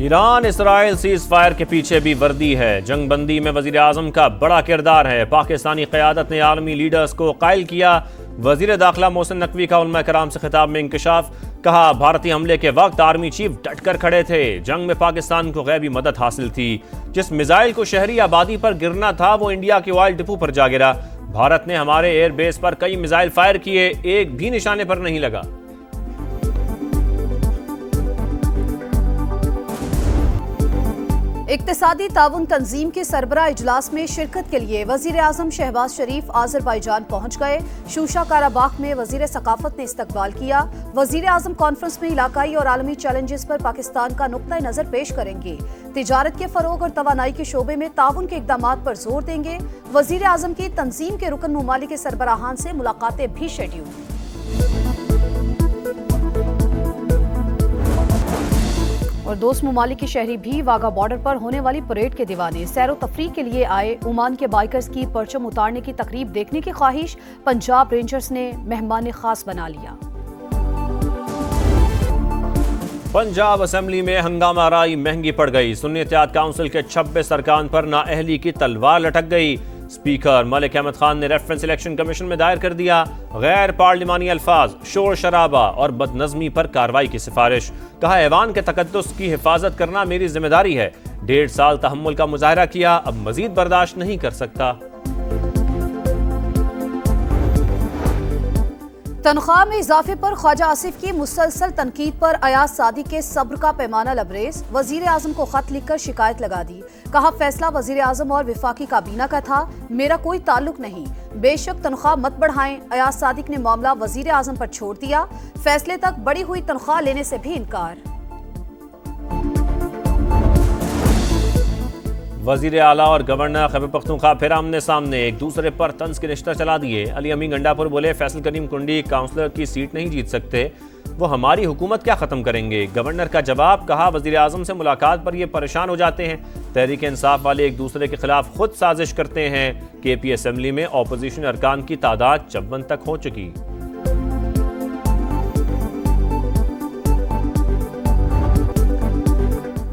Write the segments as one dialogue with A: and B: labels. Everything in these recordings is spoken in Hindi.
A: ईरान इसराइल सीज फायर के पीछे भी वर्दी है। जंग बंदी में वजीर आजम का बड़ा किरदार है। पाकिस्तानी क़यादत ने आलमी लीडर्स को कायल किया। वजीर दाखिला मोहसिन नकवी का उलमा कराम से खिताब में इंकशाफ। कहा, भारतीय हमले के वक्त आर्मी चीफ डट कर खड़े थे। जंग में पाकिस्तान को गैबी मदद हासिल थी। जिस मिसाइल को शहरी आबादी पर गिरना था वो इंडिया के ऑयल डिपो पर जा गिरा। भारत ने हमारे एयरबेस पर कई मिसाइल फायर किए, एक भी निशाने पर नहीं लगा।
B: इक्तिसादी ताउन तंजीम के सरबराह इजलास में शिरकत के लिए वजीर आजम शहबाज शरीफ आज़रबाईजान पहुंच गए। शूशा काराबाख में वजीर सकाफत ने इस्तकबाल किया। वजीर आजम कॉन्फ्रेंस में इलाकाई और आलमी चैलेंजेस पर पाकिस्तान का नुक्ता नजर पेश करेंगे। तिजारत के फरोग और तवानाई के शोबे में ताउन के इकदामात पर जोर देंगे। वजीर आजम की तंजीम के रुकन ममालिक के सरबराहान से मुलाकातें भी शेड्यूल। और दोस्त ममालिक के शहरी भी वाघा बॉर्डर पर होने वाली परेड के दीवाने। सैरो तफरीह के लिए आए ओमान के बाइकर्स की परचम उतारने की तकरीब देखने की ख्वाहिश पंजाब रेंजर्स ने मेहमान खास बना लिया।
A: पंजाब असेंबली में हंगामा आराई महंगी पड़ गई। सुन्नी इत्तेहाद काउंसिल के 26 अरकान पर नाअहली की तलवार लटक गई। स्पीकर मलिक अहमद खान ने रेफरेंस इलेक्शन कमीशन में दायर कर दिया गैर पार्लिमानी अल्फाज, शोर शराबा और बदनज़मी पर कार्रवाई की सिफारिश। कहा, ऐवान के तकद्दुस की हिफाजत करना मेरी जिम्मेदारी है। 1.5 साल तहम्मुल का मुजाहरा किया, अब मजीद बर्दाश्त नहीं कर सकता।
B: तनख्वाह में इजाफे पर ख्वाजा आसिफ की मुसलसल तनकीद पर अयाज सादिक के सब्र का पैमाना लबरेज। वजीर आजम को खत लिखकर शिकायत लगा दी। कहा, फैसला वजीर आजम और विफाकी काबीना का था, मेरा कोई ताल्लुक नहीं। बेशक तनख्वाह मत बढ़ाएं। अयाज सादिक ने मामला वजीर आजम पर छोड़ दिया। फैसले तक बढ़ी हुई तनख्वाह लेने से भी इनकार।
A: वजीर आला और गवर्नर खैबर पख्तूनख्वा फिर आमने सामने, एक दूसरे पर तंज के रिश्ता चला दिए। अली अमीन गंडापुर बोले, फैसल करीम कुंडी काउंसलर की सीट नहीं जीत सकते, वो हमारी हुकूमत क्या खत्म करेंगे। गवर्नर का जवाब। कहा, वजीर आजम से मुलाकात पर ये परेशान हो जाते हैं। तहरीक इंसाफ वाले एक दूसरे के खिलाफ खुद साजिश करते हैं। KP असेंबली में ऑपोजिशन अरकान की तादाद 54 तक हो चुकी।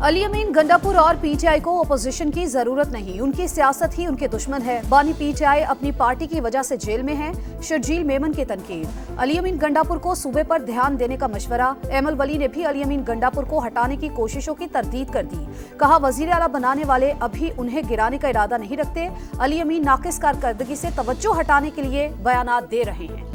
B: अली अमीन गंडापुर और PTI को अपोजिशन की जरूरत नहीं, उनकी सियासत ही उनके दुश्मन है। बानी PTI अपनी पार्टी की वजह से जेल में है। शर्जील मेमन की तनकीद। अली अमीन गंडापुर को सूबे पर ध्यान देने का मशवरा। एमल वली ने भी अली अमीन गंडापुर को हटाने की कोशिशों की तरदीद कर दी। कहा, वजीर आला बनाने वाले अभी उन्हें गिराने का इरादा नहीं रखते। अली अमीन नाकिस कारकर्दगी से तवज्जो हटाने के लिए बयानात दे रहे हैं।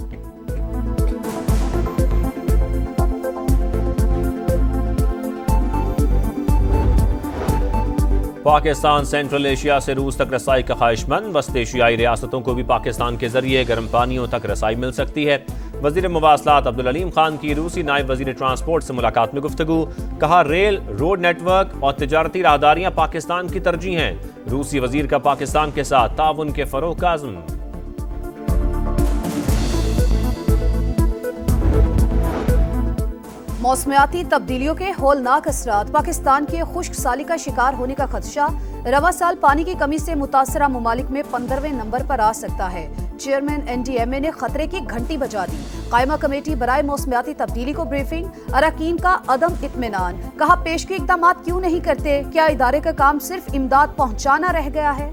A: पाकिस्तान सेंट्रल एशिया से रूस तक रसाई का ख्वाहिशमंद। वस्त एशियाई रियासतों को भी पाकिस्तान के जरिए गर्म पानियों तक रसाई मिल सकती है। वजीर मवासलात अब्दुल अलीम खान की रूसी नायब वजीर ट्रांसपोर्ट से मुलाकात में गुफ्तगू। कहा, रेल, रोड नेटवर्क और तिजारती राहदारियां पाकिस्तान की तरजीह हैं। रूसी वजीर का पाकिस्तान के साथ ताउन के फरोग का अज़्म।
B: मौसमियाती तब्दीलियों के होलनाक असरात। पाकिस्तान के खुश्क साली का शिकार होने का खदशा। रवा साल पानी की कमी से मुतासरा ममालिक में 15वें नंबर पर आ सकता है। चेयरमैन NDMA ने खतरे की घंटी बजा दी। कायमा कमेटी बराए मौसमियाती तब्दीली को ब्रीफिंग। अरकान का अदम इत्मीनान। कहा, पेशगी इकदाम क्यों नहीं करते? क्या इदारे का काम सिर्फ इमदाद पहुंचाना रह गया है?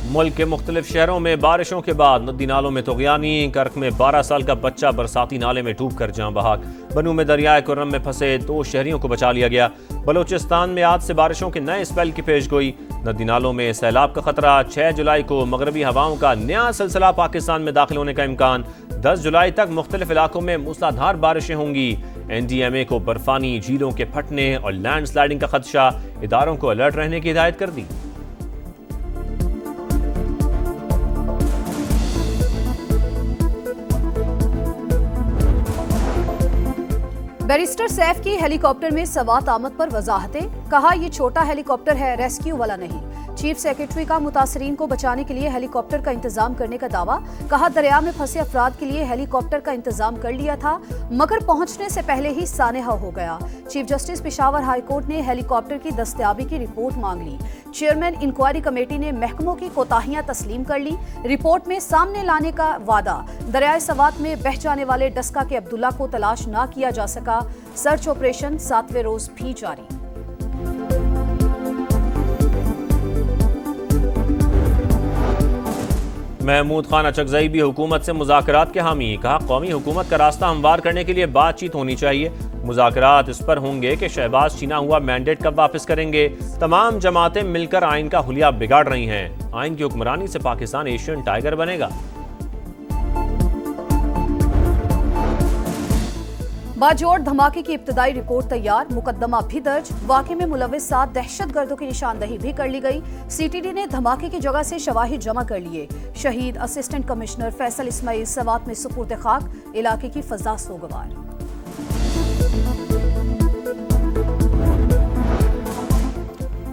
A: मुल्क के मुख्तलिफ शहरों में बारिशों के बाद नदी नालों में तुग़यानी। कर्क में 12 साल का बच्चा बरसाती नाले में डूब कर जाँ बहाक। बनू में दरियाए कुर्रम में फंसे 2 शहरियों को बचा लिया गया। बलोचिस्तान में आज से बारिशों के नए स्पेल की पेशगोई। नदी नालों में सैलाब का खतरा। 6 जुलाई को मगरबी हवाओं का नया सिलसिला पाकिस्तान में दाखिल होने का इम्कान। 10 जुलाई तक मुख्तलिफ इलाकों में मूसलाधार बारिशें होंगी। NDMA को बर्फानी झीलों के फटने और लैंड स्लाइडिंग का खदशा। इदारों को अलर्ट रहने की हिदायत कर दी।
B: बैरिस्टर सैफ की हेलीकॉप्टर में सवात आमद पर वजाहतें। कहा, ये छोटा हेलीकॉप्टर है, रेस्क्यू वाला नहीं। चीफ सेक्रेटरी का मुतासरीन को बचाने के लिए हेलीकॉप्टर का इंतजाम करने का दावा। कहा, दरिया में फंसे अफराद के लिए हेलीकॉप्टर का इंतजाम कर लिया था, मगर पहुंचने से पहले ही सानेहा हो गया। Chief justice Peshawar high court ने हेलीकॉप्टर की दस्तयाबी की रिपोर्ट मांग ली। चेयरमैन इंक्वायरी कमेटी ने महकमों की कोताहियां तस्लीम कर ली। रिपोर्ट में सामने लाने का वादा। दरियाए सवात में बह जाने वाले डस्का के अब्दुल्ला को तलाश न किया जा सका। सर्च ऑपरेशन 7वें रोज भी जारी।
A: महमूद खान अचकजई भी हुकूमत से मुज़ाकरात के हामी। कहा, कौमी हुकूमत का रास्ता हमवार करने के लिए बातचीत होनी चाहिए। मुज़ाकरात इस पर होंगे कि शहबाज छीना हुआ मैंडेट कब वापस करेंगे। तमाम जमातें मिलकर आइन का हुलिया बिगाड़ रही हैं। आइन की हुक्मरानी से पाकिस्तान एशियन टाइगर बनेगा।
B: बाजोड़ धमाके की इब्तदाई रिपोर्ट तैयार, मुकदमा भी दर्ज। वाक़े में मुलविस 7 दहशतगर्दों की निशानदही भी कर ली गई। सीटीडी ने धमाके की जगह से शवाहिद जमा कर लिए। शहीद असिस्टेंट कमिश्नर फैसल इस्माइल सवात में सुपुर्द खाक। इलाके की फजा सोगवार।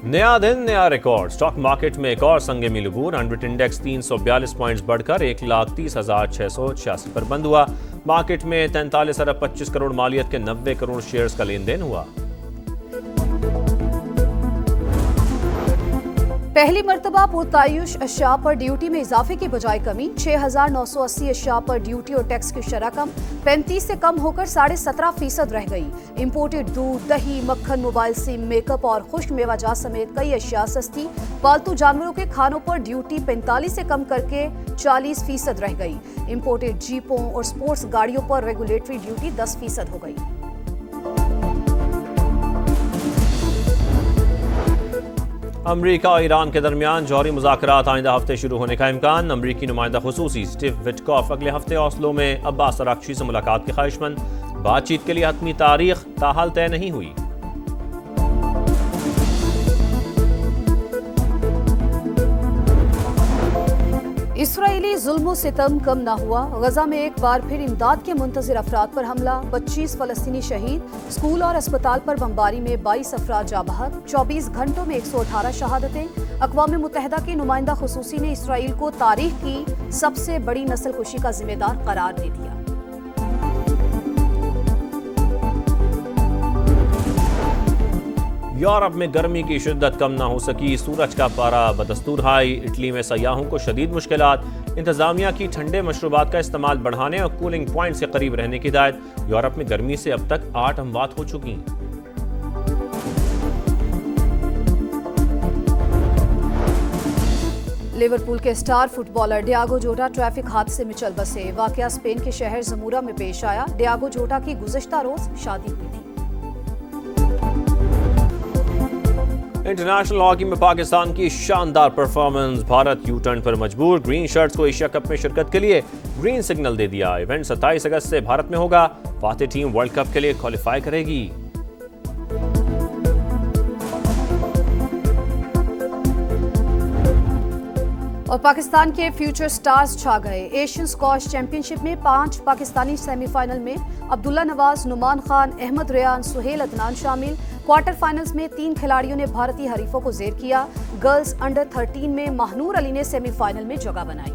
A: नया दिन नया रिकॉर्ड। स्टॉक मार्केट में एक और संगे मिलूबूर। अनबिट इंडेक्स 342 पॉइंट्स बढ़कर 1,30,686 पर बंद हुआ। मार्केट में 43 अरब 25 करोड़ मालियत के 90 करोड़ शेयर्स का लेन देन हुआ।
B: पहली मर्तबा पुरतायुश अशिया पर ड्यूटी में इजाफे की बजाय कमी। 6,980 अशिया पर ड्यूटी और टैक्स की शरह कम 35 से कम होकर 17.5% रह गई। इम्पोर्टेड दूध, दही, मक्खन, मोबाइल सिम, मेकअप और खुश्क मेवाजात समेत कई अशिया सस्ती। पालतू जानवरों के खानों पर ड्यूटी 45 से कम करके 40% रह गई। इम्पोर्टेड जीपों और स्पोर्ट्स गाड़ियों पर रेगुलेटरी ड्यूटी 10% हो गई।
A: अमरीका और ईरान के दरमियान जौहरी मुज़ाकरात आइंदा हफ्ते शुरू होने का इम्कान। अमरीकी नुमाइंदा खुसूसी स्टीव विटकॉफ अगले हफ्ते ऑस्लो में अब्बास अरागची से मुलाकात के ख्वाहिशमंद। बातचीत के लिए हतमी तारीख ताहाल तय नहीं हुई।
B: इसराइली जुल्म सितम कम न हुआ। गजा में एक बार फिर इमदाद के मुंतजिर अफराद पर हमला। 25 फलस्तीनी शहीद। स्कूल और अस्पताल पर बमबारी में 22 अफराद जा बहक। 24 घंटों में 118 शहादतें। अक़वाम मुत्तहिदा की नुमाइंदा खुसूसी ने इसराइल को तारीख की सबसे बड़ी नस्लकुशी का जिम्मेदार करार दे दिया।
A: यूरोप में गर्मी की शिद्दत कम ना हो सकी। सूरज का पारा बदस्तूर हाई। इटली में सयाहों को शदीद मुश्किलात। इंतजामिया की ठंडे मशरूबात का इस्तेमाल बढ़ाने और कूलिंग पॉइंट से करीब रहने की हिदायत। यूरोप में गर्मी से अब तक 8 अमवात हो चुकी।
B: लिवरपूल के स्टार फुटबॉलर डियागो जोटा ट्रैफिक हादसे में चल बसे। वाकया स्पेन के शहर जमूरा में पेश आया। डियागो जोटा की गुज़श्ता रोज शादी हुई थी।
A: इंटरनेशनल हॉकी में पाकिस्तान की शानदार परफॉर्मेंस। भारत यू टर्न पर मजबूर। ग्रीन शर्ट्स को एशिया कप में शिरकत के लिए ग्रीन सिग्नल दे दिया। इवेंट 27 अगस्त से भारत में होगा। फातेह टीम वर्ल्ड कप के लिए क्वालिफाई करेगी।
B: और पाकिस्तान के फ्यूचर स्टार्स छा गए। एशियन स्क्वॉश चैंपियनशिप में 5 पाकिस्तानी सेमीफाइनल में अब्दुल्ला नवाज, नुमान खान, अहमद रेयान, सुहेल अदनान शामिल। क्वार्टर फाइनल्स में 3 खिलाड़ियों ने भारतीय हरीफों को जेर किया। गर्ल्स अंडर 13 में महनूर अली ने सेमीफाइनल में जगह बनाई।